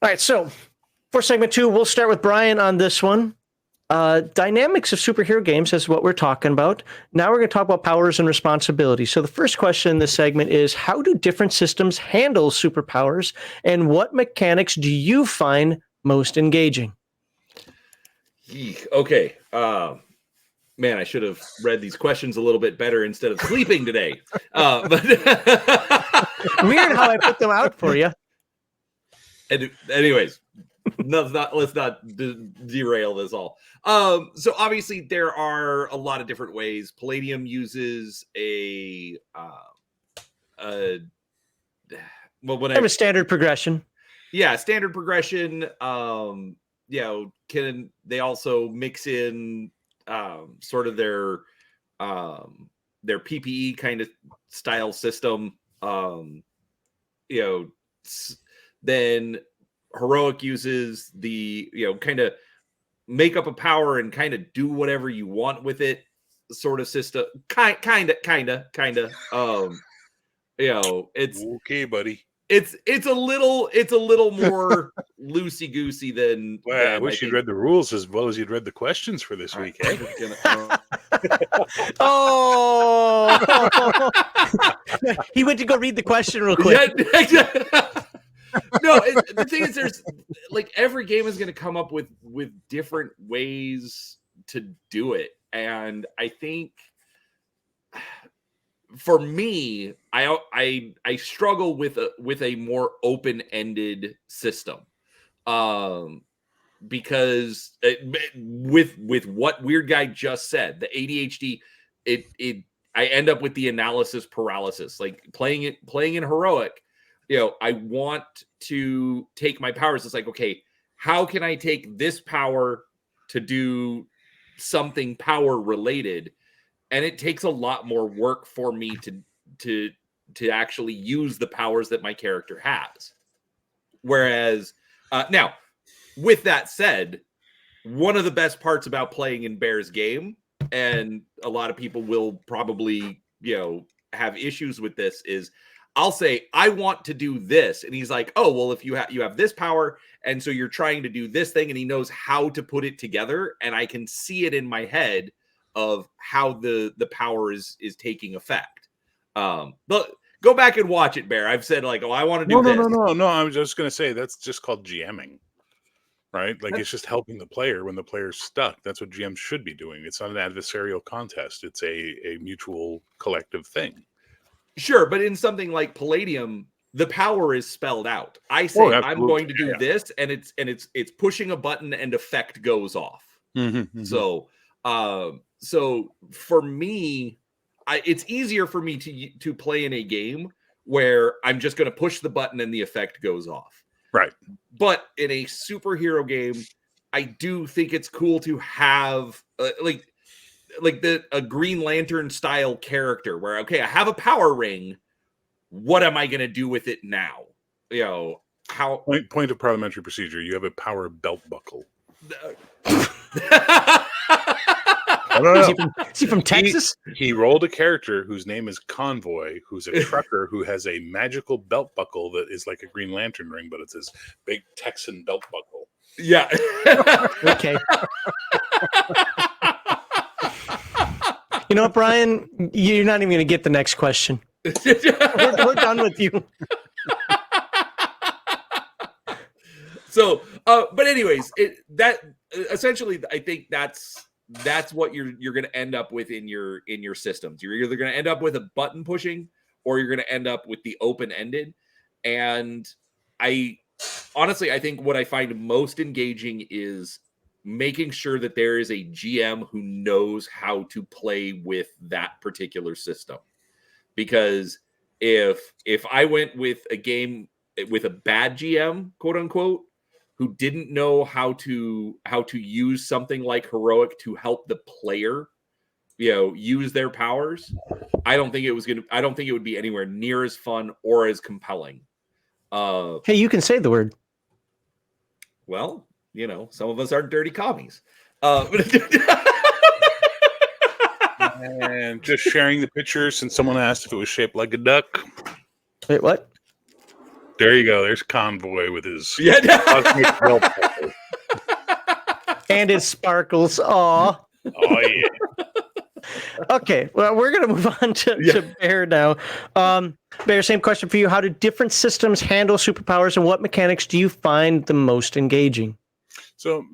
All right, so for segment 2, we'll start with Brian on this one. Dynamics of superhero games is what we're talking about. Now we're going to talk about powers and responsibilities. So the first question in this segment is, how do different systems handle superpowers, and what mechanics do you find most engaging? Okay. Man, I should have read these questions a little bit better instead of sleeping today. But weird how I put them out for you. And anyways, let's not derail this all. So obviously there are a lot of different ways. Palladium uses a standard progression. Yeah, standard progression. Can they also mix in sort of their PPE kind of style system? Then Heroic uses the kind of make up a power and kind of do whatever you want with it sort of system. Kind of. It's okay, buddy. It's a little more loosey goosey than. Well, I wish you'd read the rules as well as you'd read the questions for this week. Eh? Oh, he went to go read the question real quick. No, the thing is, there's like every game is going to come up with different ways to do it, and I think for me, I struggle with a more open-ended system, because with what Weird Guy just said, the ADHD, I end up with the analysis paralysis. Like playing in Heroic, I want to take my powers. It's like, okay, how can I take this power to do something power related? And it takes a lot more work for me to actually use the powers that my character has. Whereas now, with that said, one of the best parts about playing in Bear's game, and a lot of people will probably have issues with this, is I'll say, I want to do this. And he's like, oh, well, if you have this power, and so you're trying to do this thing, and he knows how to put it together, and I can see it in my head of how the power is taking effect. But go back and watch it, Bear. I've said like, oh, I want to do this. No. I was just going to say that's just called GMing, right? Like it's just helping the player when the player's stuck. That's what GMs should be doing. It's not an adversarial contest. It's a mutual collective thing. Sure, but in something like Palladium, the power is spelled out. I say I'm going to do this, and it's pushing a button and effect goes off. Mm-hmm. So for me, it's easier for me to play in a game where I'm just going to push the button and the effect goes off. Right. But in a superhero game, I do think it's cool to have like a Green Lantern style character where, okay, I have a power ring. What am I going to do with it now? How point of parliamentary procedure. You have a power belt buckle. No. Is he from Texas? He rolled a character whose name is Convoy, who's a trucker who has a magical belt buckle that is like a Green Lantern ring, but it's this big Texan belt buckle. Yeah. Okay. You know what, Brian? You're not even going to get the next question. We're done with you. So, but anyways, essentially, I think that's what you're going to end up with in your systems. You're either going to end up with a button pushing, or you're going to end up with the open ended. And I think what I find most engaging is making sure that there is a GM who knows how to play with that particular system. Because if I went with a game with a bad GM, quote unquote, who didn't know how to use something like Heroic to help the player, use their powers, I don't think it would be anywhere near as fun or as compelling. Hey, you can say the word. Well, some of us aren't dirty commies. And just sharing the picture since someone asked if it was shaped like a duck. Wait, what? There you go. There's Convoy with his Yeah. cosmic wallpaper. And it sparkles. Aw. Oh yeah. Okay, well, we're going to move on to Bear now. Bear, same question for you. How do different systems handle superpowers, and what mechanics do you find the most engaging? So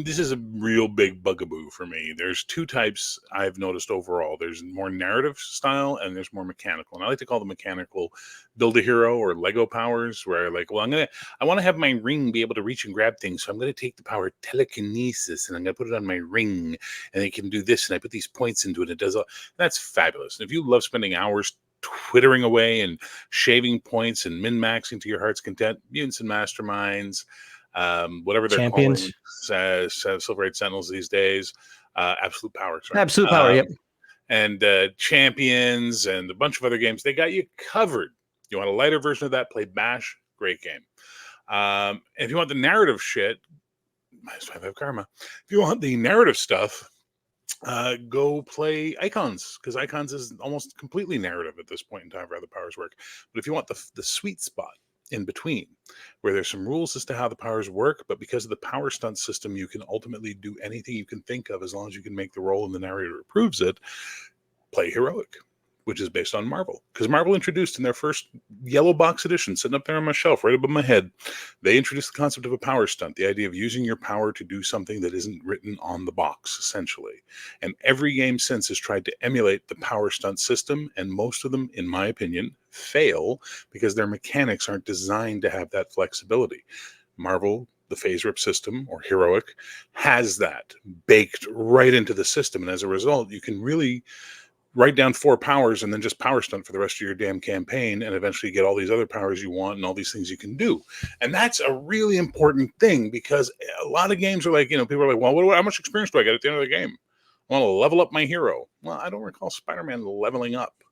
this is a real big bugaboo for me. There's two types I've noticed overall. There's more narrative style and there's more mechanical. And I like to call the mechanical build a hero or Lego powers, where like, well, I want to have my ring be able to reach and grab things. So I'm going to take the power telekinesis and I'm going to put it on my ring and it can do this. And I put these points into it. It does all that's fabulous. And if you love spending hours twittering away and shaving points and min-maxing to your heart's content, mutants and masterminds, whatever they're Champions. calling Silver Age Sentinels these days, Absolute Power. Sorry. Absolute Power, yep. And Champions and a bunch of other games, they got you covered. You want a lighter version of that, play Bash, great game. And if you want the narrative shit, -5 Karma. If you want the narrative stuff, go play Icons, because Icons is almost completely narrative at this point in time for how the powers work. But if you want the sweet spot in between, where there's some rules as to how the powers work, but because of the power stunt system, you can ultimately do anything you can think of as long as you can make the roll and the narrator approves it, play Heroic, which is based on Marvel. Because Marvel introduced in their first yellow box edition, sitting up there on my shelf right above my head, they introduced the concept of a power stunt, the idea of using your power to do something that isn't written on the box, essentially. And every game since has tried to emulate the power stunt system, and most of them, in my opinion, fail because their mechanics aren't designed to have that flexibility. Marvel, the phase rip system, or Heroic, has that baked right into the system, and as a result, you can really write down 4 powers and then just power stunt for the rest of your damn campaign and eventually get all these other powers you want and all these things you can do. And that's a really important thing, because a lot of games are like, people are like, well, how much experience do I get at the end of the game? I want to level up my hero. Well, I don't recall Spider-Man leveling up.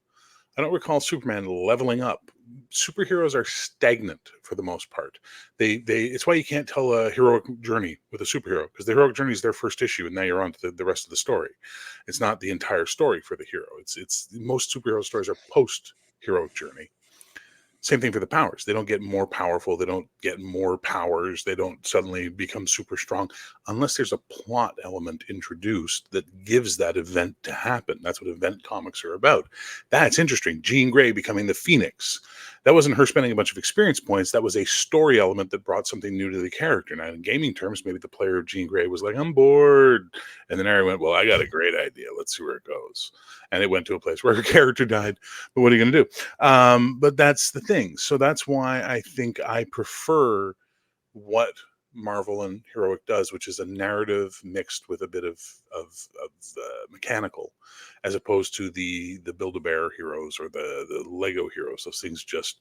I don't recall Superman leveling up. Superheroes are stagnant for the most part. It's why you can't tell a heroic journey with a superhero, because the heroic journey is their first issue, and now you're on to the rest of the story. It's not the entire story for the hero. It's most superhero stories are post heroic journey. Same thing for the powers. They don't get more powerful. They don't get more powers. They don't suddenly become super strong unless there's a plot element introduced that gives that event to happen. That's what event comics are about. That's interesting. Jean Grey becoming the Phoenix. That wasn't her spending a bunch of experience points. That was a story element that brought something new to the character. Now, in gaming terms, maybe the player of Jean Grey was like, I'm bored. And then Harry went, well, I got a great idea. Let's see where it goes. And it went to a place where her character died. But what are you going to do? But that's the thing. So that's why I think I prefer what Marvel and Heroic does, which is a narrative mixed with a bit of mechanical, as opposed to the Build-A-Bear heroes or the Lego heroes. Those things just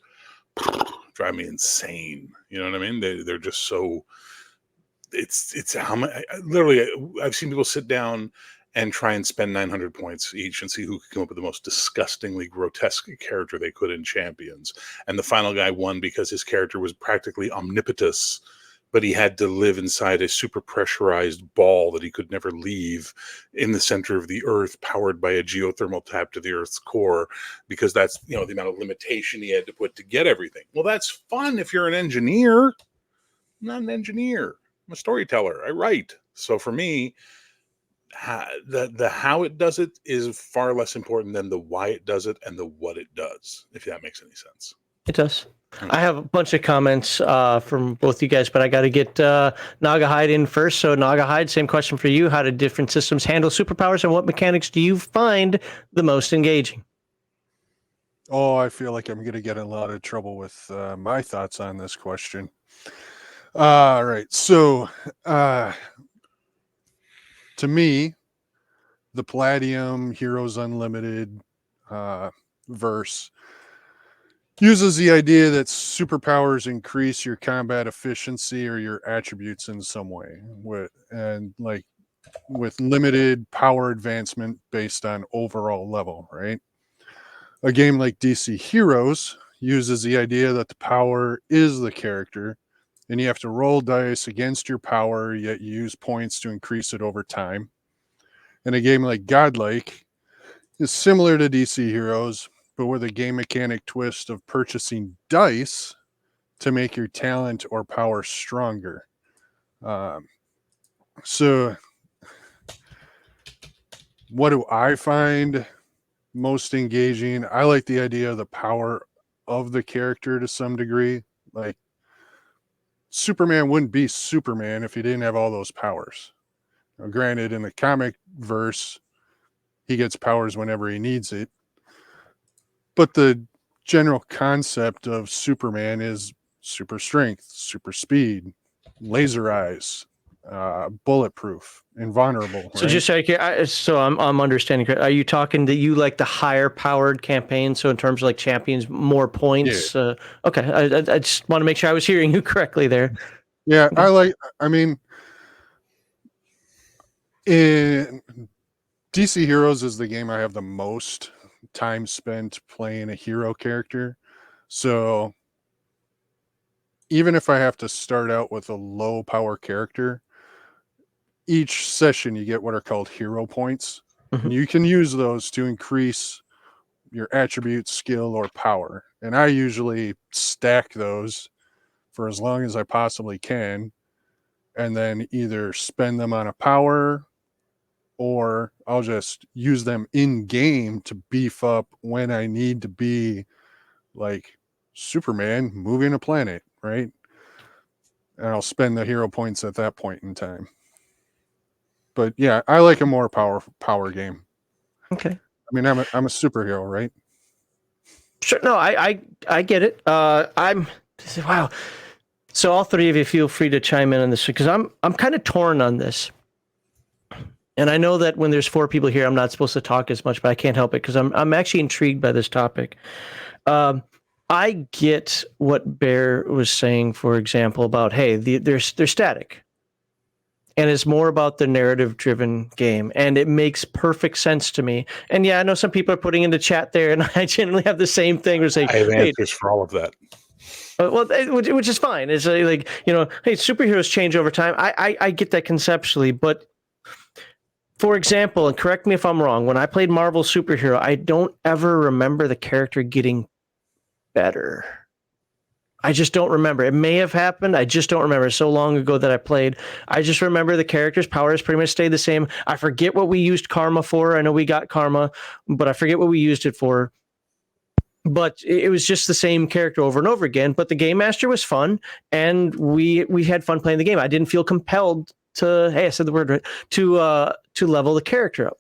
drive me insane. You know what I mean? They're just so. It's how much. Literally, I've seen people sit down and try and spend 900 points each and see who could come up with the most disgustingly grotesque character they could in Champions. And the final guy won because his character was practically omnipotous, but he had to live inside a super pressurized ball that he could never leave in the center of the earth, powered by a geothermal tap to the earth's core, because that's, the amount of limitation he had to put to get everything. Well, that's fun if you're an engineer. I'm not an engineer. I'm a storyteller. I write. So for me, the how it does it is far less important than the why it does it and the what it does, if that makes any sense. It does. I have a bunch of comments from both you guys, but I got to get Nagahide in first. So Nagahide, same question for you. How do different systems handle superpowers, and what mechanics do you find the most engaging? Oh, I feel like I'm going to get in a lot of trouble with my thoughts on this question. All right. So to me, the Palladium Heroes Unlimited verse uses the idea that superpowers increase your combat efficiency or your attributes in some way, with limited power advancement based on overall level, right? A game like DC Heroes uses the idea that the power is the character, and you have to roll dice against your power, yet you use points to increase it over time. And a game like Godlike is similar to DC Heroes, but with a game mechanic twist of purchasing dice to make your talent or power stronger. So what do I find most engaging? I like the idea of the power of the character to some degree. Like, Superman wouldn't be Superman if he didn't have all those powers. Now, granted, in the comic verse, he gets powers whenever he needs it. But the general concept of Superman is super strength, super speed, laser eyes, bulletproof, invulnerable. So right? just like, so I'm understanding. Are you talking that you like the higher powered campaign? So in terms of like champions, more points. Okay, I just want to make sure I was hearing you correctly there. Yeah, I mean, in DC Heroes is the game I have the most time spent playing a hero character. So even if I have to start out with a low power character, each session you get what are called hero points. Mhm. And you can use those to increase your attribute, skill, or power. And I usually stack those for as long as I possibly can, and then either spend them on a power, or I'll just use them in game to beef up when I need to be like Superman moving a planet, right? And I'll spend the hero points at that point in time. But yeah, I like a more power game. Okay. I mean, I'm a superhero, right? Sure. No, I get it. I'm wow. So all three of you feel free to chime in on this because I'm kind of torn on this. And I know that when there's four people here, I'm not supposed to talk as much, but I can't help it because I'm actually intrigued by this topic. I get what Bear was saying, for example, about hey, they're static, and it's more about the narrative-driven game, and it makes perfect sense to me. And yeah, I know some people are putting in the chat there, and I generally have the same thing. We're saying, I have hey, answers for all of that. well, which is fine. It's like, you know, hey, superheroes change over time. I get that conceptually, but for example, and correct me if I'm wrong, when I played Marvel Superhero, I don't ever remember the character getting better. I just don't remember. It may have happened. I just don't remember. So long ago that I played. I just remember the character's powers pretty much stayed the same. I forget what we used karma for. I know we got karma, but I forget what we used it for. But it was just the same character over and over again. But the game master was fun, and we had fun playing the game. I didn't feel compelled to, hey, I said the word right, to level the character up.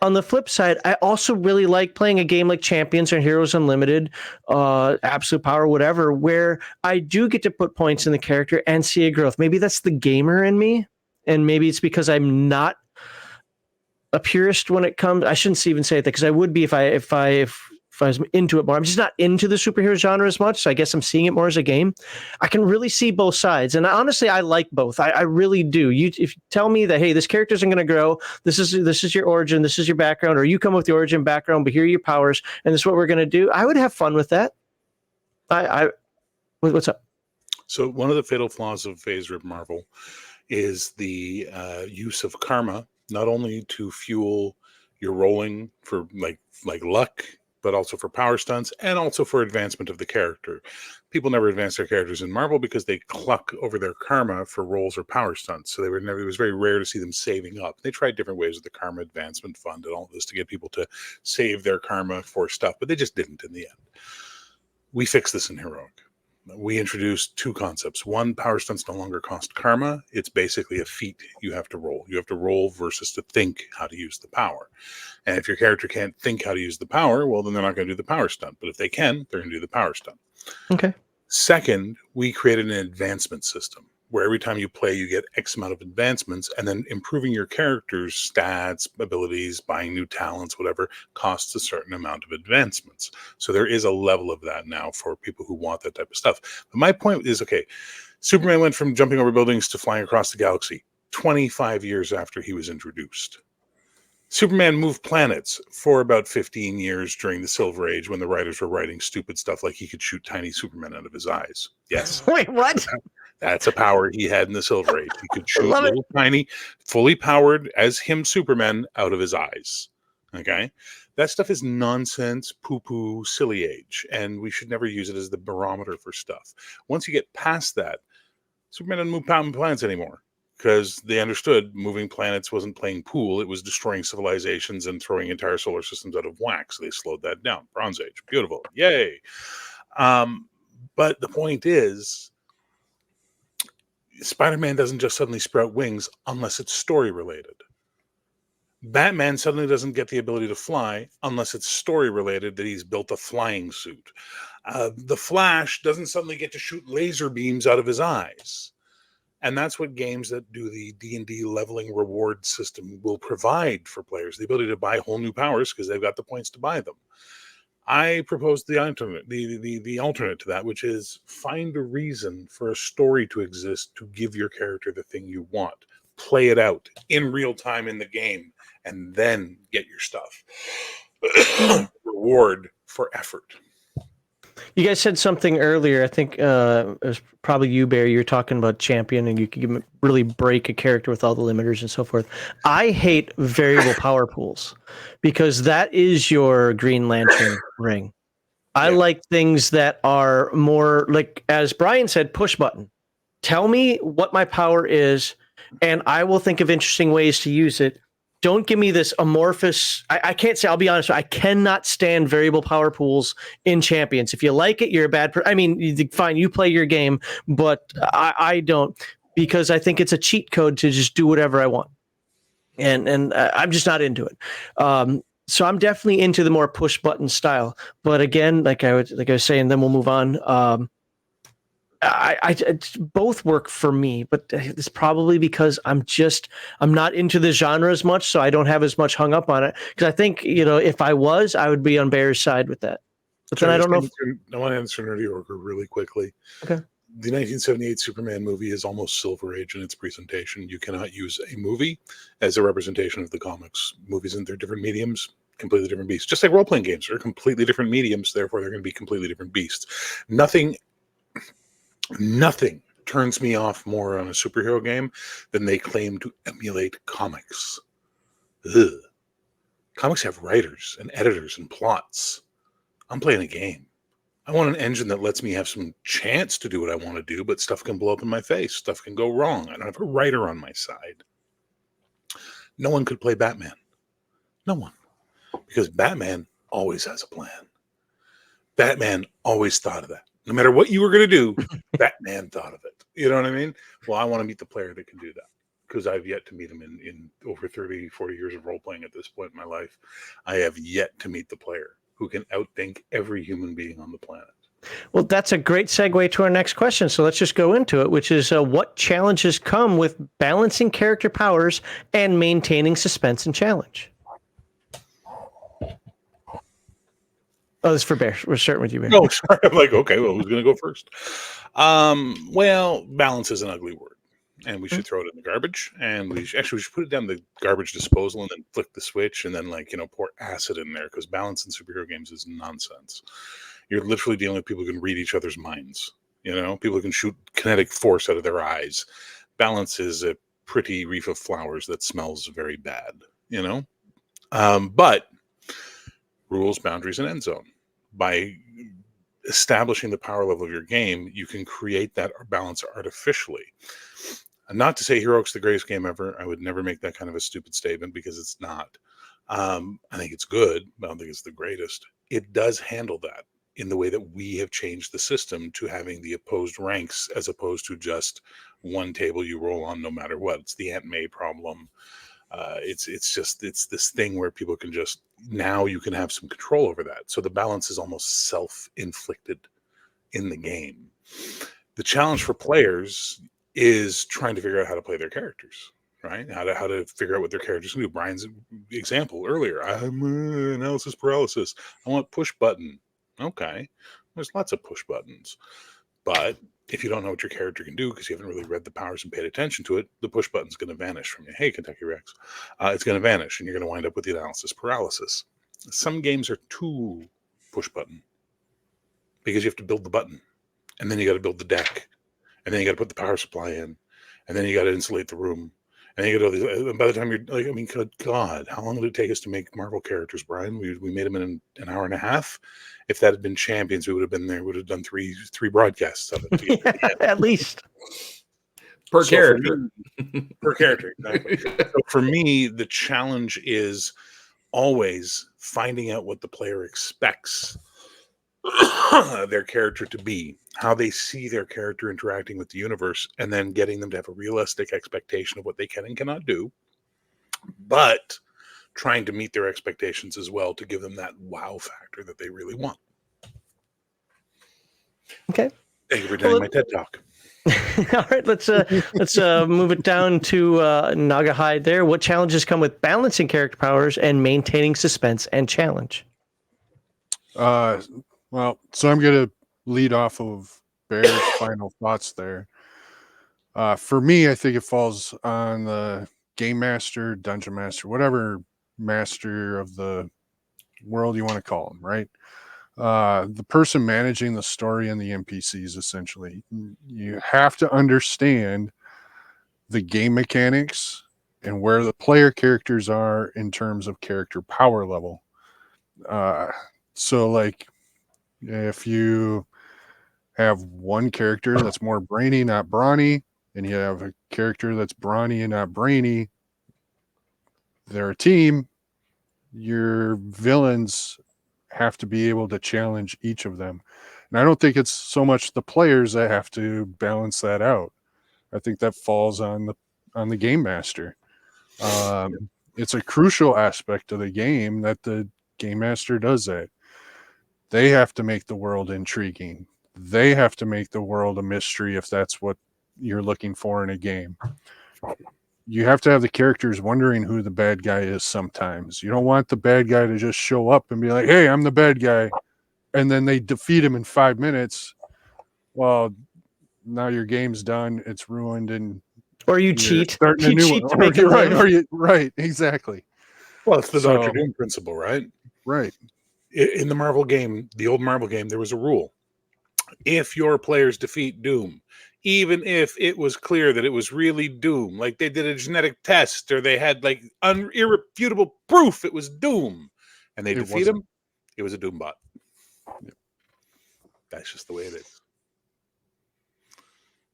On the flip side, I also really like playing a game like Champions or Heroes Unlimited, Absolute Power, whatever, where I do get to put points in the character and see a growth. Maybe that's the gamer in me, and maybe it's because I'm not a purist when it comes. I shouldn't even say that because I would be if I was into it more. I'm just not into the superhero genre as much, so I guess I'm seeing it more as a game. I can really see both sides, and honestly, I like both. I really do. If you tell me that, hey, this character isn't going to grow, this is your origin, this is your background, or you come with the origin background, but here are your powers, and this is what we're going to do, I would have fun with that. What's up? So one of the fatal flaws of Phase Rip Marvel is the use of karma, not only to fuel your rolling for like luck, but also for power stunts and also for advancement of the character. People never advance their characters in Marvel because they cluck over their karma for rolls or power stunts. So it was very rare to see them saving up. They tried different ways with the Karma Advancement Fund and all this to get people to save their karma for stuff, but they just didn't in the end. We fixed this in Heroic. We introduced two concepts. One, power stunts no longer cost karma. It's basically a feat you have to roll. You have to roll versus to think how to use the power. And if your character can't think how to use the power, well, then they're not going to do the power stunt. But if they can, they're going to do the power stunt. Okay. Second, we created an advancement system where every time you play, you get X amount of advancements, and then improving your character's stats, abilities, buying new talents, whatever, costs a certain amount of advancements. So there is a level of that now for people who want that type of stuff. But my point is, okay, Superman went from jumping over buildings to flying across the galaxy 25 years after he was introduced. Superman moved planets for about 15 years during the Silver Age when the writers were writing stupid stuff like he could shoot tiny Supermen out of his eyes. Yes. Wait, what? That's a power he had in the Silver Age. He could shoot Love little tiny, fully powered as him Supermen out of his eyes. Okay. That stuff is nonsense, poo-poo, silly age, and we should never use it as the barometer for stuff. Once you get past that, Superman doesn't move planets anymore because they understood moving planets wasn't playing pool. It was destroying civilizations and throwing entire solar systems out of whack. So they slowed that down. Bronze Age. Beautiful. Yay. But the point is, Spider-Man doesn't just suddenly sprout wings unless it's story related. Batman suddenly doesn't get the ability to fly unless it's story related that he's built a flying suit. The Flash doesn't suddenly get to shoot laser beams out of his eyes. And that's what games that do the D&D leveling reward system will provide for players, the ability to buy whole new powers because they've got the points to buy them. I propose the alternate, the alternate to that, which is find a reason for a story to exist to give your character the thing you want. Play it out in real time in the game, and then get your stuff. Reward for effort. You guys said something earlier. I think it was probably you, Barry. You were talking about champion, and you could really break a character with all the limiters and so forth. I hate variable power pools because that is your Green Lantern ring. I like things that are more like, as Brian said, push button. Tell me what my power is, and I will think of interesting ways to use it. Don't give me this amorphous. I can't say. I'll be honest. I cannot stand variable power pools in champions. If you like it, you're a bad person. I mean, fine, you play your game, but I don't, because I think it's a cheat code to just do whatever I want, and I'm just not into it. So I'm definitely into the more push button style. But again, like I was saying, then we'll move on. I both work for me, but it's probably because I'm not into the genre as much, so I don't have as much hung up on it. Because I think, if I was, I would be on Bear's side with that. But then I don't know. I want to answer Nerdy Orker really quickly. Okay. The 1978 Superman movie is almost Silver Age in its presentation. You cannot use a movie as a representation of the comics. Movies and their different mediums, completely different beasts. Just like role-playing games are completely different mediums, therefore they're going to be completely different beasts. Nothing turns me off more on a superhero game than they claim to emulate comics. Ugh. Comics have writers and editors and plots. I'm playing a game. I want an engine that lets me have some chance to do what I want to do, but stuff can blow up in my face. Stuff can go wrong. I don't have a writer on my side. No one could play Batman. No one. Because Batman always has a plan. Batman always thought of that. No matter what you were going to do, Batman thought of it. You know what I mean? Well, I want to meet the player that can do that, because I've yet to meet him in over 30, 40 years of role-playing at this point in my life. I have yet to meet the player who can outthink every human being on the planet. Well, that's a great segue to our next question. So let's just go into it, which is what challenges come with balancing character powers and maintaining suspense and challenge? Oh, this is for Bear. We're starting with you, Bear. No, sorry. I'm like, okay, well, who's going to go first? Well, balance is an ugly word, and we should throw it in the garbage. And we should put it down the garbage disposal and then flick the switch and then pour acid in there, because balance in superhero games is nonsense. You're literally dealing with people who can read each other's minds. People who can shoot kinetic force out of their eyes. Balance is a pretty wreath of flowers that smells very bad. But rules, boundaries, and end zone. By establishing the power level of your game, you can create that balance artificially. And not to say Heroic's the greatest game ever. I would never make that kind of a stupid statement, because it's not. I think it's good, but I don't think it's the greatest. It does handle that in the way that we have changed the system to having the opposed ranks, as opposed to just one table you roll on no matter what. It's the Aunt May problem. It's this thing where people can just, now you can have some control over that. So the balance is almost self-inflicted in the game. The challenge for players is trying to figure out how to play their characters, right? How to figure out what their characters can do. Brian's example earlier, I'm analysis paralysis. I want push button. Okay, there's lots of push buttons, but if you don't know what your character can do because you haven't really read the powers and paid attention to it, the push button's going to vanish from you. Hey, Kentucky Rex. It's going to vanish, and you're going to wind up with the analysis paralysis. Some games are too push button because you have to build the button, and then you got to build the deck, and then you got to put the power supply in, and then you got to insulate the room, And you go, by the time you're like, I mean, good God, how long did it take us to make Marvel characters, Brian? We made them in an hour and a half. If that had been Champions, we would have been there. We would have done three broadcasts of it. Yeah, at least. Per So character. Per character, exactly. So for me, the challenge is always finding out what the player expects their character to be, how they see their character interacting with the universe, and then getting them to have a realistic expectation of what they can and cannot do, but trying to meet their expectations as well to give them that wow factor that they really want. Okay. Thank you for doing my TED Talk. All right, let's move it down to Nagahide there. What challenges come with balancing character powers and maintaining suspense and challenge? Well, so I'm going to lead off of Bear's final thoughts there. For me, I think it falls on the game master, dungeon master, whatever master of the world you want to call them, right? The person managing the story and the NPCs, essentially. You have to understand the game mechanics and where the player characters are in terms of character power level. So, like, if you have one character that's more brainy, not brawny, and you have a character that's brawny and not brainy, they're a team. Your villains have to be able to challenge each of them. And I don't think it's so much the players that have to balance that out. I think that falls on the game master. It's a crucial aspect of the game that the game master does that. They have to make the world intriguing. They have to make the world a mystery if that's what you're looking for in a game. You have to have the characters wondering who the bad guy is sometimes. You don't want the bad guy to just show up and be like, hey, I'm the bad guy. And then they defeat him in 5 minutes. Well, now your game's done. It's ruined. And Or you cheat. Starting a You new cheat one. to make it Right, live. right, exactly. Well, it's the So- Dr. Doom principle, right? Right. In the Marvel game, the old Marvel game, there was a rule. If your players defeat Doom, even if it was clear that it was really Doom, like they did a genetic test or they had like irrefutable proof it was Doom, and they defeat him, it was a Doom bot. Yep. That's just the way it is.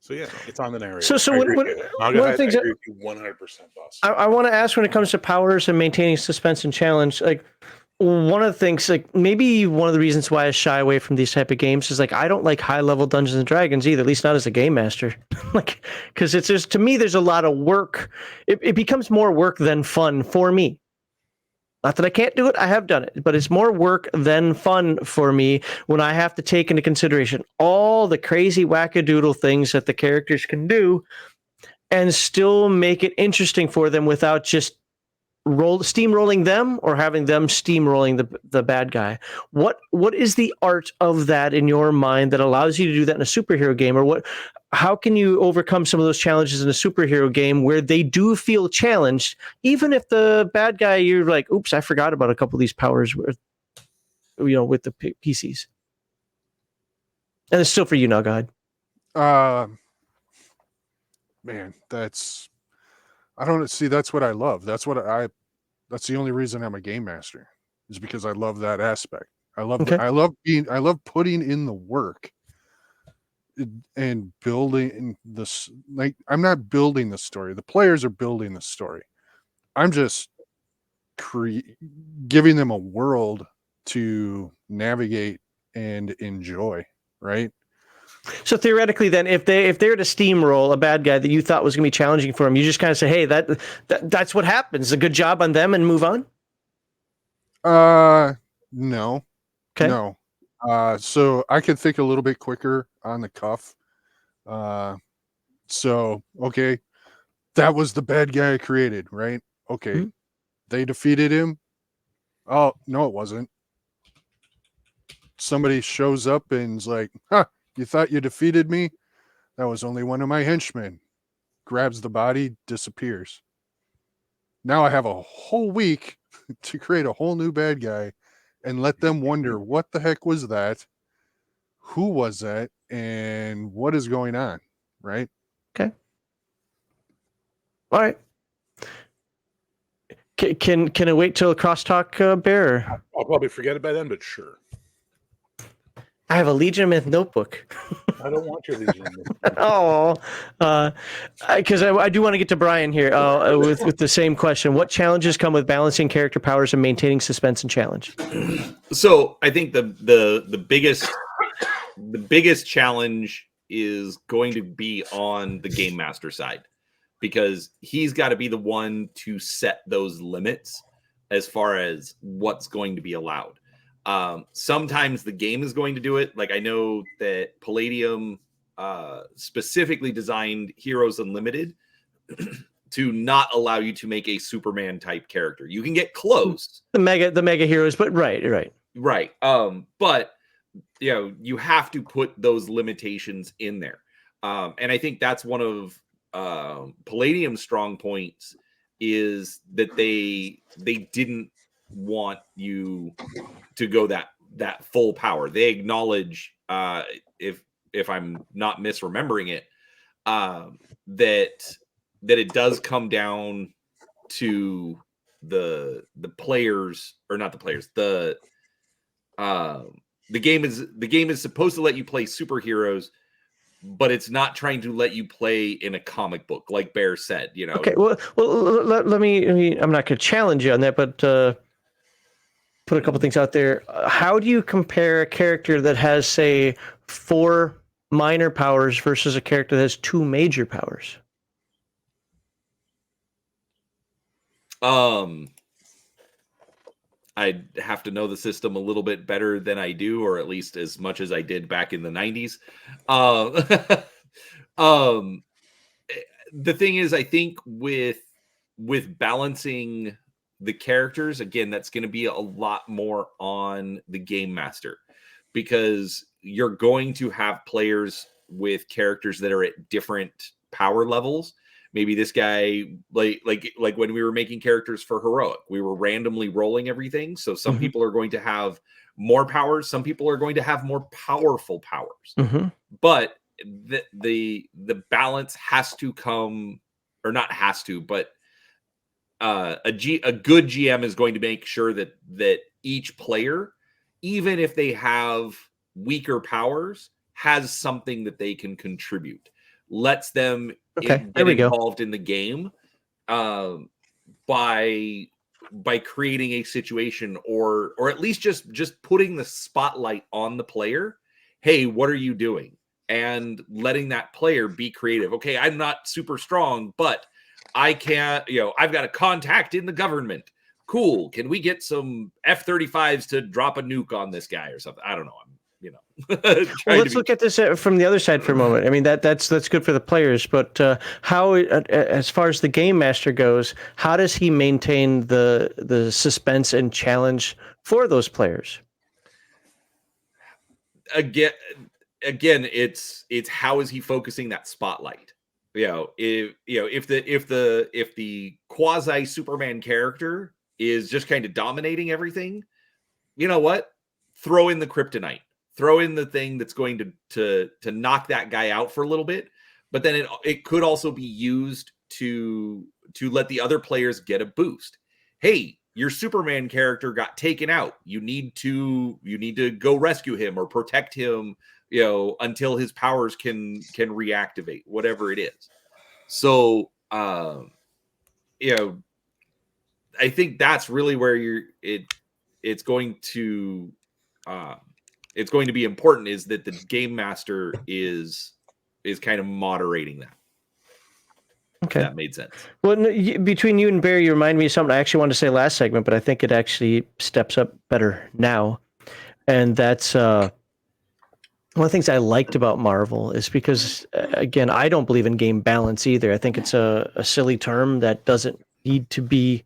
So yeah, it's on the narrative. So I one agree of the things I that agree with you 100%, boss. I want to ask when it comes to powers and maintaining suspense and challenge, like one of the things, like maybe one of the reasons why I shy away from these type of games is like I don't like high level Dungeons and Dragons either, at least not as a game master. Like, because it's just, to me, there's a lot of work. It becomes more work than fun for me. Not that I can't do it, I have done it, but it's more work than fun for me when I have to take into consideration all the crazy wackadoodle things that the characters can do and still make it interesting for them without just steamrolling them or having them steamrolling the bad guy. What is the art of that in your mind that allows you to do that in a superhero game? Or how can you overcome some of those challenges in a superhero game where they do feel challenged, even if the bad guy, you're like, oops, I forgot about a couple of these powers with the PCs. And it's still for you now, God. Man, that's what I love. That's the only reason I'm a game master, is because I love that aspect. I love putting in the work and building this. Like, I'm not building the story. The players are building the story. I'm just giving them a world to navigate and enjoy, right? So theoretically, then, if they're to steamroll a bad guy that you thought was going to be challenging for him, you just kind of say, "Hey, that's what happens. A good job on them," and move on. No, Okay. no. So I could think a little bit quicker on the cuff. So okay, that was the bad guy I created, right? Okay, They defeated him. Oh no, it wasn't. Somebody shows up and's like, "Huh, you thought you defeated me? That was only one of my henchmen." Grabs the body, disappears. Now I have a whole week to create a whole new bad guy and let them wonder, what the heck was that? Who was that? And what is going on? Right? Okay. All right. Can it wait till crosstalk, Bear? I'll probably forget it by then, but sure. I have a legionofmyth notebook. I don't want your Legion. Oh, because I do want to get to Brian here with the same question. What challenges come with balancing character powers and maintaining suspense and challenge? So I think the biggest challenge is going to be on the game master side, because he's got to be the one to set those limits as far as what's going to be allowed. Sometimes the game is going to do it. Like I know that Palladium specifically designed Heroes Unlimited to not allow you to make a Superman type character. You can get close. The mega heroes, but right. But you know, you have to put those limitations in there. And I think that's one of Palladium's strong points, is that they didn't want you to go that full power. They acknowledge, if I'm not misremembering it, that it does come down to the players, or not the players. The game is supposed to let you play superheroes, but it's not trying to let you play in a comic book, like Bear said. You know. Okay. Well, let me. I'm not going to challenge you on that, but put a couple things out there. How do you compare a character that has, say, 4 minor powers versus a character that has 2 major powers? I'd have to know the system a little bit better than I do, or at least as much as I did back in the 90s. The thing is, I think with balancing the characters, again, that's going to be a lot more on the game master, because you're going to have players with characters that are at different power levels. Maybe this guy, like when we were making characters for Heroic, we were randomly rolling everything. So some people are going to have more powers. Some people are going to have more powerful powers. But the balance has to come, or not has to, but a good GM is going to make sure that each player, even if they have weaker powers, has something that they can contribute. Lets them get involved in the game by creating a situation, or at least just putting the spotlight on the player. Hey, what are you doing? And letting that player be creative. Okay, I'm not super strong, but I can't, I've got a contact in the government. Cool. Can we get some F-35s to drop a nuke on this guy or something? I don't know. Well, let's look at this from the other side for a moment. I mean, that's good for the players, but how, as far as the game master goes, how does he maintain the suspense and challenge for those players? Again, it's how is he focusing that spotlight? If the quasi Superman character is just kind of dominating everything, you know what? Throw in the kryptonite. Throw in the thing that's going to knock that guy out for a little bit, but then it could also be used to let the other players get a boost. Hey, your Superman character got taken out. You need to go rescue him or protect him, until his powers can reactivate, whatever it is. So, I think that's really where it's going to be important, is that the game master is kind of moderating that. Okay. If that made sense. Well, between you and Barry, you remind me of something I actually wanted to say last segment, but I think it actually steps up better now. And that's one of the things I liked about Marvel is because, again, I don't believe in game balance either. I think it's a silly term that doesn't need to be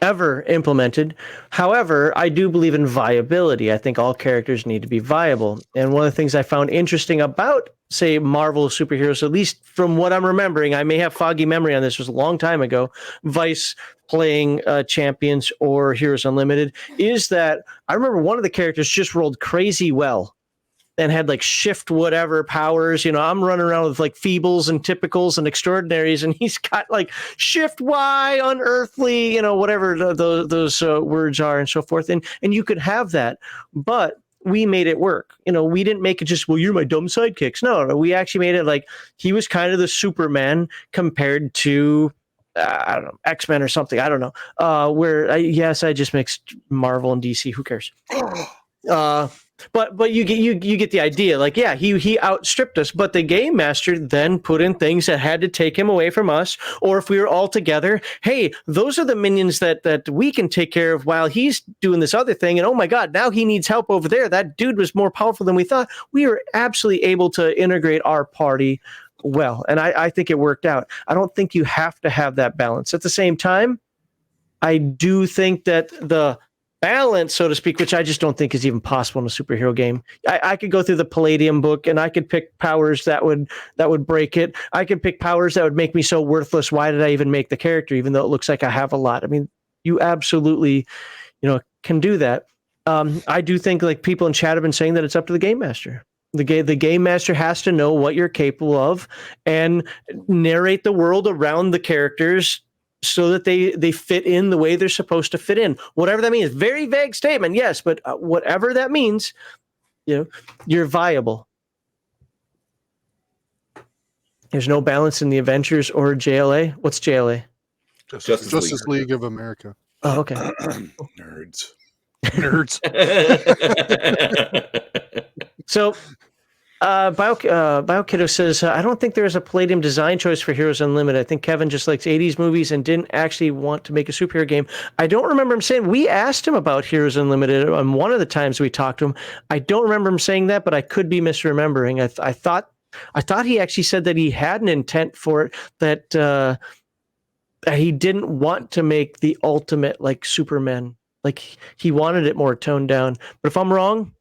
ever implemented. However, I do believe in viability. I think all characters need to be viable. And one of the things I found interesting about, say, Marvel superheroes, at least from what I'm remembering, I may have foggy memory on this, it was a long time ago, Vice playing Champions or Heroes Unlimited, is that I remember one of the characters just rolled crazy well and had like shift whatever powers. I'm running around with like feebles and typicals and extraordinaries, and he's got like shift Y, unearthly, whatever those words are and so forth. And you could have that, but we made it work. We didn't make it just, well, you're my dumb sidekicks. No, we actually made it like he was kind of the Superman compared to, I don't know, X-Men or something. I don't know. Yes, I just mixed Marvel and DC. Who cares? But you get the idea. Like, yeah, he outstripped us, but the game master then put in things that had to take him away from us. Or if we were all together, hey, those are the minions that we can take care of while he's doing this other thing. And oh my God, now he needs help over there. That dude was more powerful than we thought. We were absolutely able to integrate our party well, and I think it worked out. I don't think you have to have that balance. At the same time, I do think that the balance, so to speak, which I just don't think is even possible in a superhero game. I could go through the Palladium book and I could pick powers that would break it. I could pick powers that would make me so worthless. Why did I even make the character, even though it looks like I have a lot? I mean, you absolutely, can do that. I do think like people in chat have been saying that it's up to the game master. The game master has to know what you're capable of and narrate the world around the characters so that they fit in the way they're supposed to fit in. Whatever that means. Very vague statement, yes, but whatever that means, you're viable. There's no balance in the Avengers or JLA. What's JLA? Justice League of America. Oh, okay. Nerds. So, BioKiddo says, I don't think there's a Palladium design choice for Heroes Unlimited. I think Kevin just likes 80s movies and didn't actually want to make a superhero game. I don't remember him saying, we asked him about Heroes Unlimited on one of the times we talked to him. I don't remember him saying that, but I could be misremembering. I thought he actually said that he had an intent for it, that he didn't want to make the ultimate like Superman. Like he wanted it more toned down. But if I'm wrong,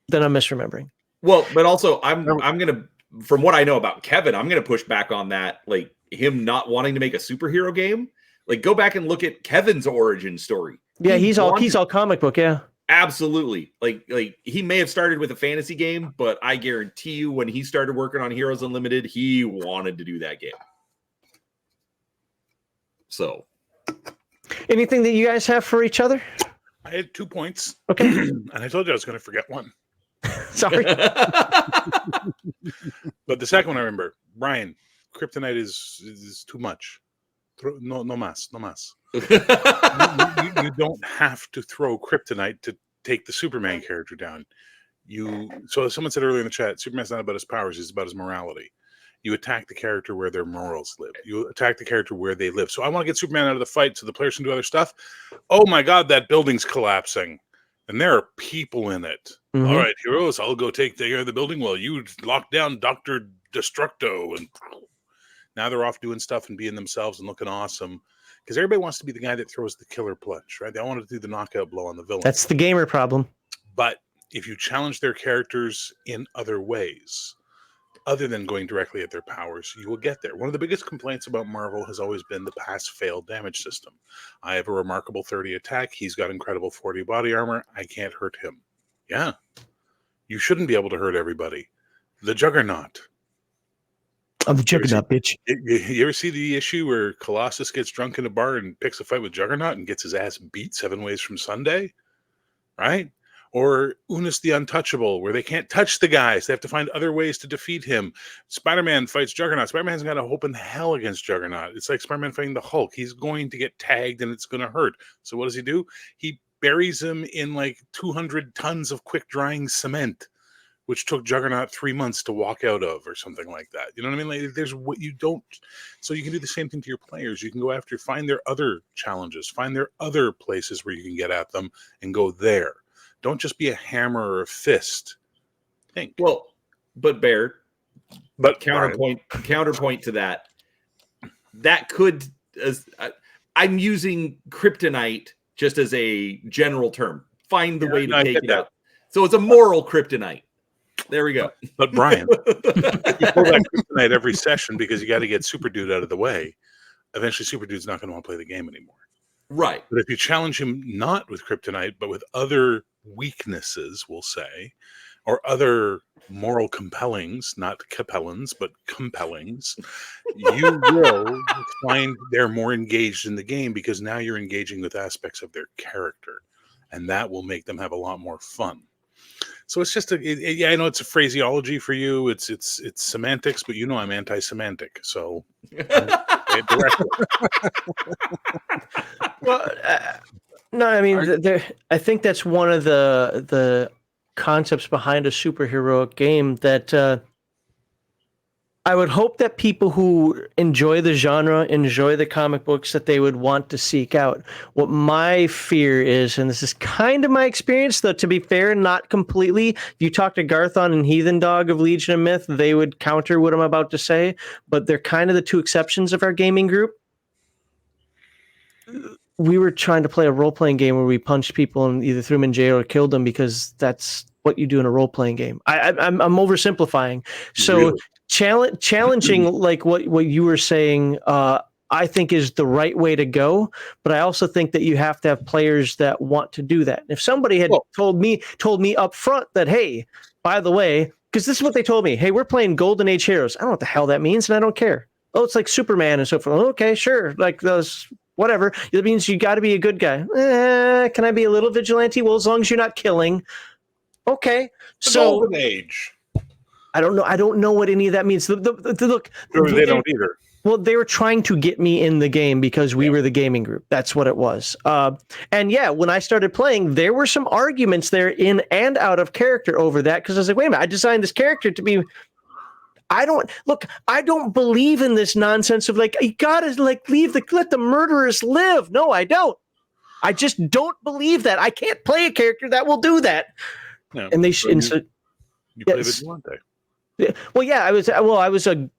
then I'm misremembering. Well, but also I'm gonna, from what I know about Kevin, I'm gonna push back on that, like him not wanting to make a superhero game. Like go back and look at Kevin's origin story. Yeah, he's all comic book, yeah. Absolutely. Like he may have started with a fantasy game, but I guarantee you when he started working on Heroes Unlimited, he wanted to do that game. So anything that you guys have for each other? I had 2 points. Okay. And I told you I was going to forget one. Sorry. But the second one I remember, Brian, kryptonite is too much. No mas. You don't have to throw kryptonite to take the Superman character down. So someone said earlier in the chat, Superman's not about his powers, it's about his morality. You attack the character where their morals live. You attack the character where they live. So I want to get Superman out of the fight so the players can do other stuff. Oh my God, that building's collapsing. And there are people in it. Mm-hmm. All right, heroes, I'll go take care of the building while you lock down Dr. Destructo. And now they're off doing stuff and being themselves and looking awesome. Because everybody wants to be the guy that throws the killer punch, right? They all want to do the knockout blow on the villain. That's the gamer problem. But if you challenge their characters in other ways, other than going directly at their powers, you will get there. One of the biggest complaints about Marvel has always been the pass-fail damage system. I have a remarkable 30 attack. He's got incredible 40 body armor. I can't hurt him. Yeah. You shouldn't be able to hurt everybody. The Juggernaut. I'm the Juggernaut, bitch. You ever see the issue where Colossus gets drunk in a bar and picks a fight with Juggernaut and gets his ass beat 7 ways from Sunday? Right? Or Unus the Untouchable, where they can't touch the guys. They have to find other ways to defeat him. Spider-Man fights Juggernaut. Spider-Man's got a hope in hell against Juggernaut. It's like Spider-Man fighting the Hulk. He's going to get tagged and it's going to hurt. So what does he do? He buries him in like 200 tons of quick-drying cement, which took Juggernaut 3 months to walk out of or something like that. You know what I mean? Like, there's what you don't... So you can do the same thing to your players. You can go after, find their other challenges, find their other places where you can get at them and go there. Don't just be a hammer or a fist. Think. Well, but Bear, counterpoint to that could, I'm using kryptonite just as a general term. Find the way to take it out. So it's a moral kryptonite. There we go. But Brian, if you pull that kryptonite every session because you got to get Super Dude out of the way, eventually Super Dude's not going to want to play the game anymore. Right. But if you challenge him not with kryptonite, but with other weaknesses, we'll say, or other moral compellings, not compellings, but compellings, you will find they're more engaged in the game because now you're engaging with aspects of their character, and that will make them have a lot more fun. So it's just yeah, I know it's a phraseology for you. It's semantics, but you know I'm anti-semantic, so Well, no, I mean, I think that's one of the concepts behind a superheroic game that I would hope that people who enjoy the genre, enjoy the comic books, that they would want to seek out. What my fear is, and this is kind of my experience, though, to be fair, not completely. If you talk to Garthon and Heathen Dog of Legion of Myth, they would counter what I'm about to say, but they're kind of the two exceptions of our gaming group. We were trying to play a role-playing game where we punched people and either threw them in jail or killed them because that's what you do in a role-playing game. I'm oversimplifying. So Really? Challenging like what you were saying, I think is the right way to go. But I also think that you have to have players that want to do that. If somebody had told me up front that, hey, by the way, because this is what they told me, hey, we're playing Golden Age Heroes. I don't know what the hell that means, and I don't care. Oh, it's like Superman and so forth. Okay, sure, like those. Whatever. That means you got to be a good guy. Can I be a little vigilante? Well, as long as you're not killing. Okay. So Golden Age. I don't know. I don't know what any of that means. Look, They don't either. Well, they were trying to get me in the game because we were the gaming group. That's what it was. And yeah, when I started playing, there were some arguments there in and out of character over that because I was like, wait a minute, I designed this character to be. I don't believe in this nonsense of like, you gotta like let the murderers live. No, I don't. I just don't believe that. I can't play a character that will do that. No, and they so you play vigilante. Well, yeah, I was a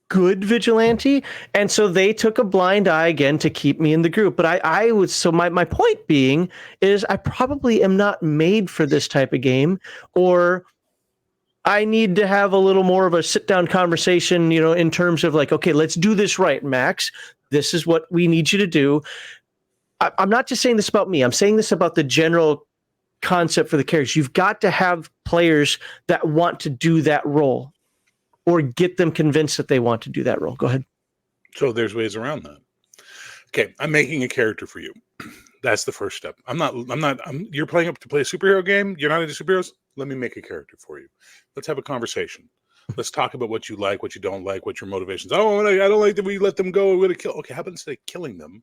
good vigilante, and so they took a blind eye again to keep me in the group. But I was so my point being is I probably am not made for this type of game, or I need to have a little more of a sit-down conversation, in terms of like, okay, let's do this right, Max. This is what we need you to do. I'm not just saying this about me. I'm saying this about the general concept for the characters. You've got to have players that want to do that role or get them convinced that they want to do that role. Go ahead. So there's ways around that. Okay, I'm making a character for you. That's the first step. You're playing up to play a superhero game. You're not into superheroes. Let me make a character for you. Let's have a conversation. Let's talk about what you like, what you don't like, what your motivations. Oh, I don't like that we let them go. We're going to kill. Okay, how about instead of killing them,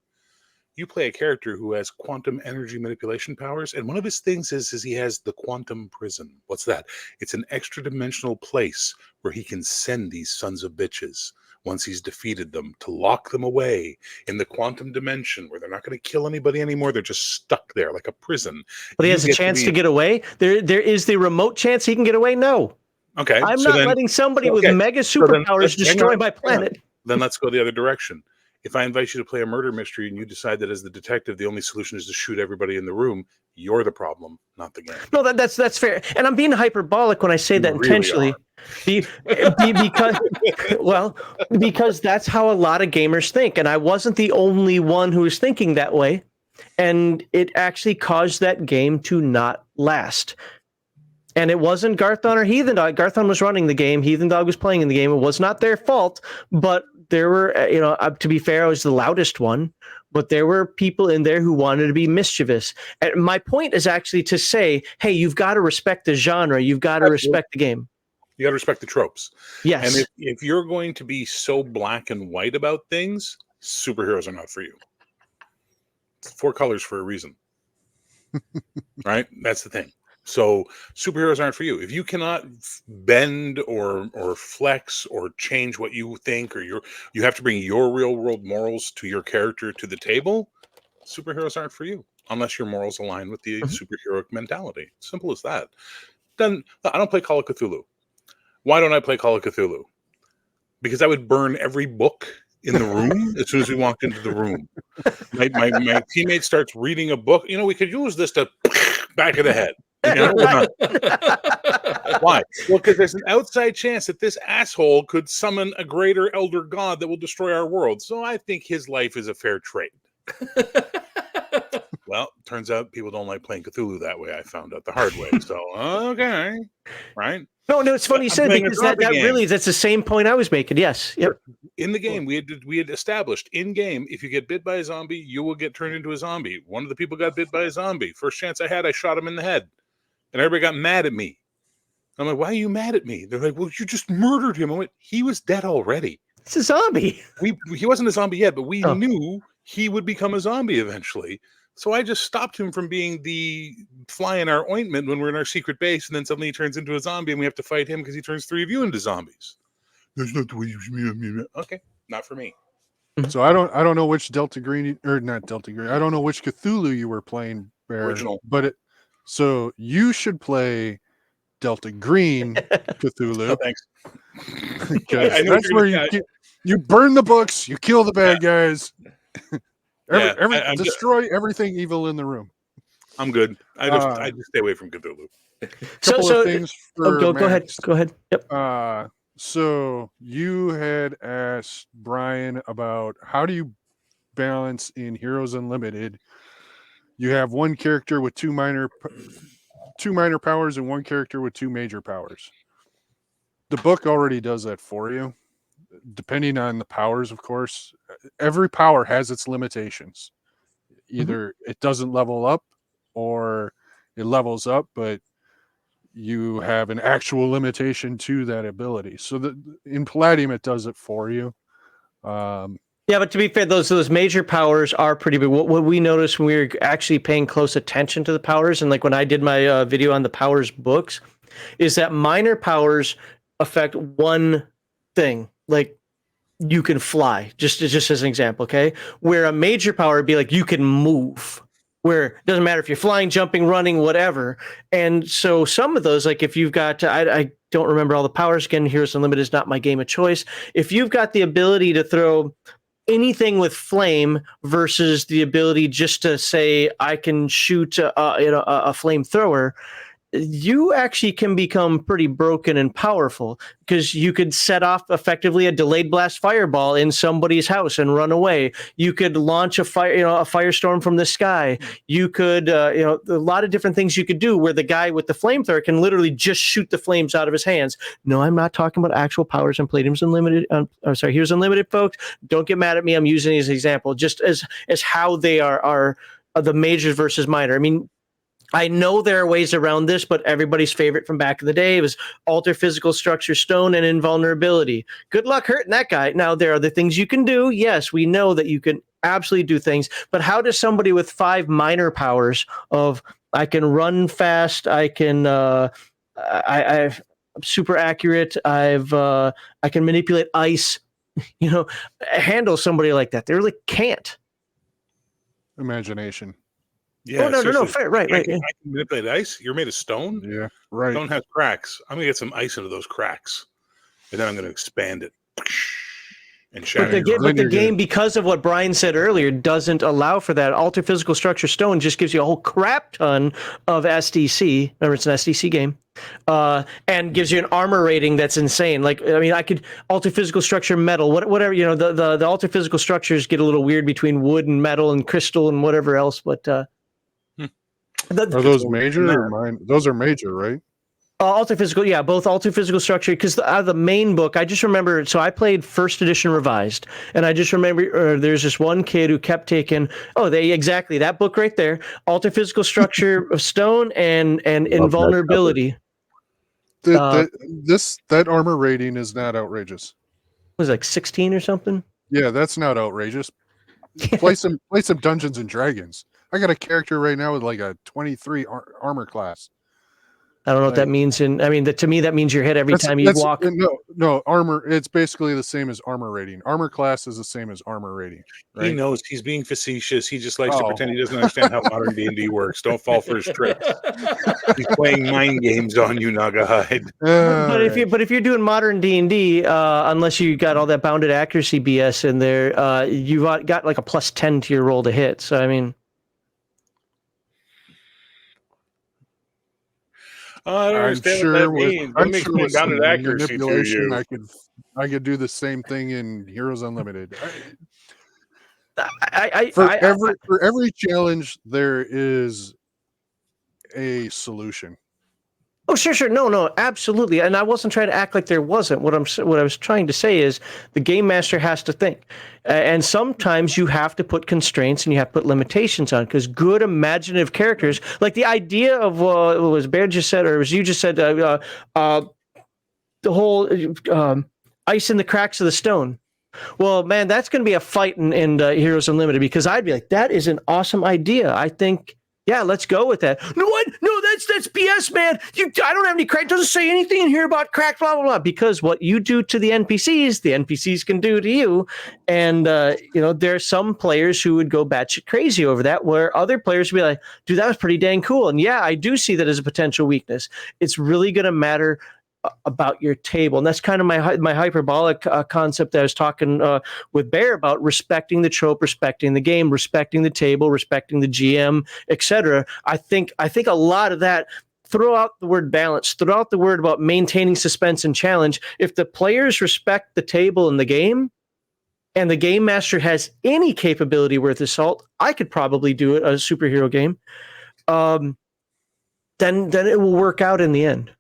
you play a character who has quantum energy manipulation powers. And one of his things is he has the quantum prison. What's that? It's an extra dimensional place where he can send these sons of bitches once he's defeated them, to lock them away in the quantum dimension where they're not going to kill anybody anymore. They're just stuck there like a prison. But he has a chance to get away. There is the remote chance he can get away. No. Okay. I'm not letting somebody with mega superpowers destroy my planet. Then let's go the other direction. If I invite you to play a murder mystery and you decide that as the detective, the only solution is to shoot everybody in the room, you're the problem, not the game. No, that's fair. And I'm being hyperbolic when I say that intentionally. Because that's how a lot of gamers think. And I wasn't the only one who was thinking that way. And it actually caused that game to not last. And it wasn't Garthon or Heathen Dog. Garthon was running the game. Heathen Dog was playing in the game. It was not their fault, but there were, to be fair, I was the loudest one, but there were people in there who wanted to be mischievous. And my point is actually to say, hey, you've got to respect the genre. You've got to respect the game. You got to respect the tropes. Yes. And if you're going to be so black and white about things, superheroes are not for you. It's 4 colors for a reason. Right? That's the thing. So superheroes aren't for you. If you cannot bend or flex or change what you think, or you have to bring your real world morals to your character to the table, superheroes aren't for you unless your morals align with the superheroic mentality. Simple as that. Then I don't play Call of Cthulhu. Why don't I play Call of Cthulhu? Because I would burn every book in the room as soon as we walked into the room. My teammate starts reading a book. We could use this to back of the head. Why? Well, because there's an outside chance that this asshole could summon a greater elder god that will destroy our world. So I think his life is a fair trade. Well, turns out people don't like playing Cthulhu that way. I found out the hard way. So, okay. Right. No, it's funny you I'm said playing a because that zombie game. really that's the same point I was making. Yes. Yep. In the game, we had established in game, if you get bit by a zombie, you will get turned into a zombie. One of the people got bit by a zombie. First chance I had, I shot him in the head, and everybody got mad at me. I'm like, why are you mad at me? They're like, well, you just murdered him. I went, he was dead already. It's a zombie. He wasn't a zombie yet, but we Oh. knew he would become a zombie eventually. So I just stopped him from being the fly in our ointment when we're in our secret base, and then suddenly he turns into a zombie, and we have to fight him because he turns 3 of you into zombies. That's not the way you. Okay, not for me. So I don't know which Delta Green or not Delta Green. I don't know which Cthulhu you were playing, Bear, Original. but so you should play Delta Green Cthulhu. Oh, thanks. Because I know that's what where you're you burn the books, you kill the bad guys, I'm destroy everything evil in the room. I'm good. I just stay away from Cthulhu. Couple of things for go ahead. Max. Go ahead. Yep. So you had asked Brian about how do you balance in Heroes Unlimited. You have one character with two minor powers and one character with 2 major powers. The book already does that for you, depending on the powers, of course. Every power has its limitations. Either it doesn't level up or it levels up, but you have an actual limitation to that ability. So in Palladium, it does it for you. Yeah, but to be fair, those major powers are pretty big. What we noticed when we were actually paying close attention to the powers, and like when I did my video on the powers books, is that minor powers affect one thing, like you can fly, just as an example, okay? Where a major power would be like you can move, where it doesn't matter if you're flying, jumping, running, whatever. And so some of those, like if you've got, I don't remember all the powers again, Heroes Unlimited is not my game of choice. If you've got the ability to throw anything with flame versus the ability just to say, I can shoot a flamethrower, you actually can become pretty broken and powerful because you could set off effectively a delayed blast fireball in somebody's house and run away. You could launch a firestorm from the sky. You could, a lot of different things you could do where the guy with the flamethrower can literally just shoot the flames out of his hands. No, I'm not talking about actual powers in Palladium's Unlimited. Here's Unlimited, folks. Don't get mad at me. I'm using it as an example, just as how they are the majors versus minor. I mean, I know there are ways around this, but everybody's favorite from back in the day was alter physical structure, stone, and invulnerability. Good luck hurting that guy. Now, there are other things you can do. Yes, we know that you can absolutely do things, but how does somebody with 5 minor powers of I can run fast, I can I'm super accurate, I can manipulate ice, handle somebody like that? They really can't. Imagination. Yeah, no, fair, right. I can manipulate ice. You're made of stone. Yeah, right. Stone has cracks. I'm gonna get some ice into those cracks, and then I'm gonna expand it and shatter. But the game, because of what Brian said earlier, doesn't allow for that. Alter physical structure stone just gives you a whole crap ton of SDC. Remember, it's an SDC game, and gives you an armor rating that's insane. Like, I mean, I could alter physical structure metal, whatever. The alter physical structures get a little weird between wood and metal and crystal and whatever else, but. Are those major or mine? Those are major, right? Alter physical, yeah, both alter physical structure. Because the main book, I just remember. So I played first edition revised, and I just remember there's this one kid who kept taking. Exactly that book right there. Alter physical structure of stone and invulnerability. That armor rating is not outrageous. It was like 16 or something. Yeah, that's not outrageous. Play some Dungeons and Dragons. I got a character right now with like a 23 armor class. I don't know what that means. To me, that means you're hit every time you walk. No, armor. It's basically the same as armor rating. Armor class is the same as armor rating. Right? He knows he's being facetious. He just likes to pretend he doesn't understand how modern D&D works. Don't fall for his tricks. He's playing mind games on you, Nagahide. But if you're doing modern D&D, unless you got all that bounded accuracy BS in there, you've got like a +10 to your roll to hit. So I mean. I don't understand what that means. I'm sure with some manipulation, I could do the same thing in Heroes Unlimited. For every challenge, there is a solution. Oh, sure. No, absolutely. And I wasn't trying to act like there wasn't. What I was trying to say is the game master has to think. And sometimes you have to put constraints and you have to put limitations on, because good imaginative characters, like the idea of what was Bear just said, or as you just said, the whole ice in the cracks of the stone. Well, man, that's going to be a fight in Heroes Unlimited, because I'd be like, that is an awesome idea. I think, yeah, let's go with that. No, what? No, that's BS, man. I don't have any crack. It doesn't say anything in here about crack, blah, blah, blah. Because what you do to the NPCs can do to you. And, there's some players who would go batshit crazy over that, where other players would be like, dude, that was pretty dang cool. And yeah, I do see that as a potential weakness. It's really going to matter about your table. And that's kind of my hyperbolic concept that I was talking with Bear about: respecting the trope, respecting the game, respecting the table, respecting the GM, etc. I think a lot of that, throw out the word balance, throw out the word about maintaining suspense and challenge. If the players respect the table and the game, and the game master has any capability worth his salt, I could probably do a superhero game. Then it will work out in the end.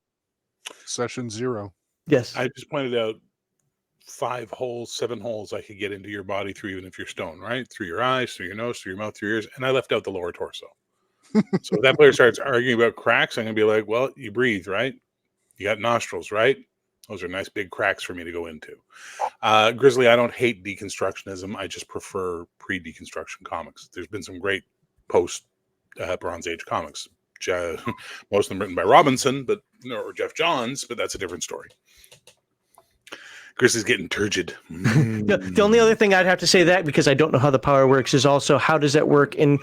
Session 0. Yes. I just pointed out 5 holes, 7 holes I could get into your body through, even if you're stone, right? Through your eyes, through your nose, through your mouth, through your ears. And I left out the lower torso. So if that player starts arguing about cracks, I'm going to be like, well, you breathe, right? You got nostrils, right? Those are nice big cracks for me to go into. Grizzly, I don't hate deconstructionism. I just prefer pre-deconstruction comics. There's been some great post-Bronze Age comics. Most of them written by Robinson, or Jeff Johns, but that's a different story. Grizzly's getting turgid. The only other thing I'd have to say that, because I don't know how the power works, is also how does that work in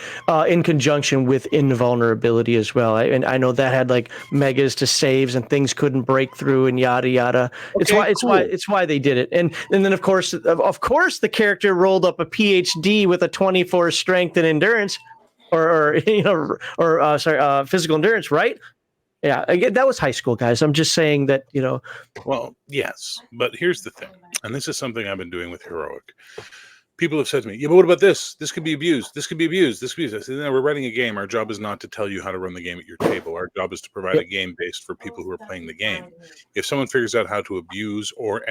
conjunction with invulnerability as well. I know that had like megas to saves and things couldn't break through and yada yada. Okay, It's why they did it. And then of course the character rolled up a PhD with a 24 strength and endurance. Or physical endurance, right? Yeah, again, that was high school, guys. I'm just saying that, Well, yes, but here's the thing, and this is something I've been doing with Heroic. People have said to me, yeah, but what about this? This could be abused. This could be abused. This could be abused. I said, no, we're writing a game. Our job is not to tell you how to run the game at your table. Our job is to provide a game based for people who are playing the game. If someone figures out how to abuse or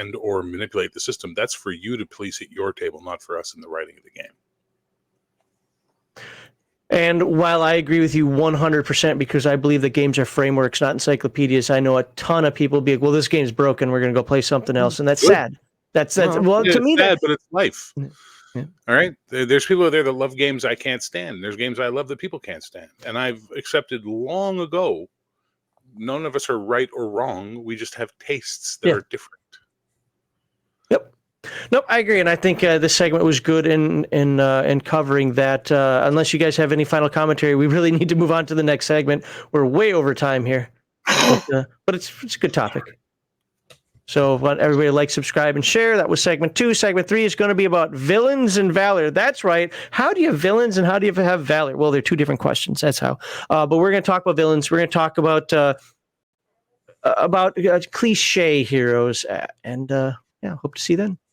manipulate the system, that's for you to police at your table, not for us in the writing of the game. And while I agree with you 100%, because I believe that games are frameworks, not encyclopedias, I know a ton of people be like, well, this game's broken, we're going to go play something else. And that's sad. That's well, to me, sad, but it's life. Yeah. All right. There's people out there that love games I can't stand. There's games I love that people can't stand. And I've accepted long ago, none of us are right or wrong. We just have tastes that are different. Yep. Nope, I agree, and I think this segment was good in covering that. Unless you guys have any final commentary, we really need to move on to the next segment. We're way over time here, but it's a good topic. So, I want everybody to like, subscribe, and share. That was segment 2. Segment 3 is going to be about villains and valor. That's right. How do you have villains and how do you have valor? Well, they're two different questions. That's how. But we're going to talk about villains. We're going to talk about cliche heroes, and hope to see you then.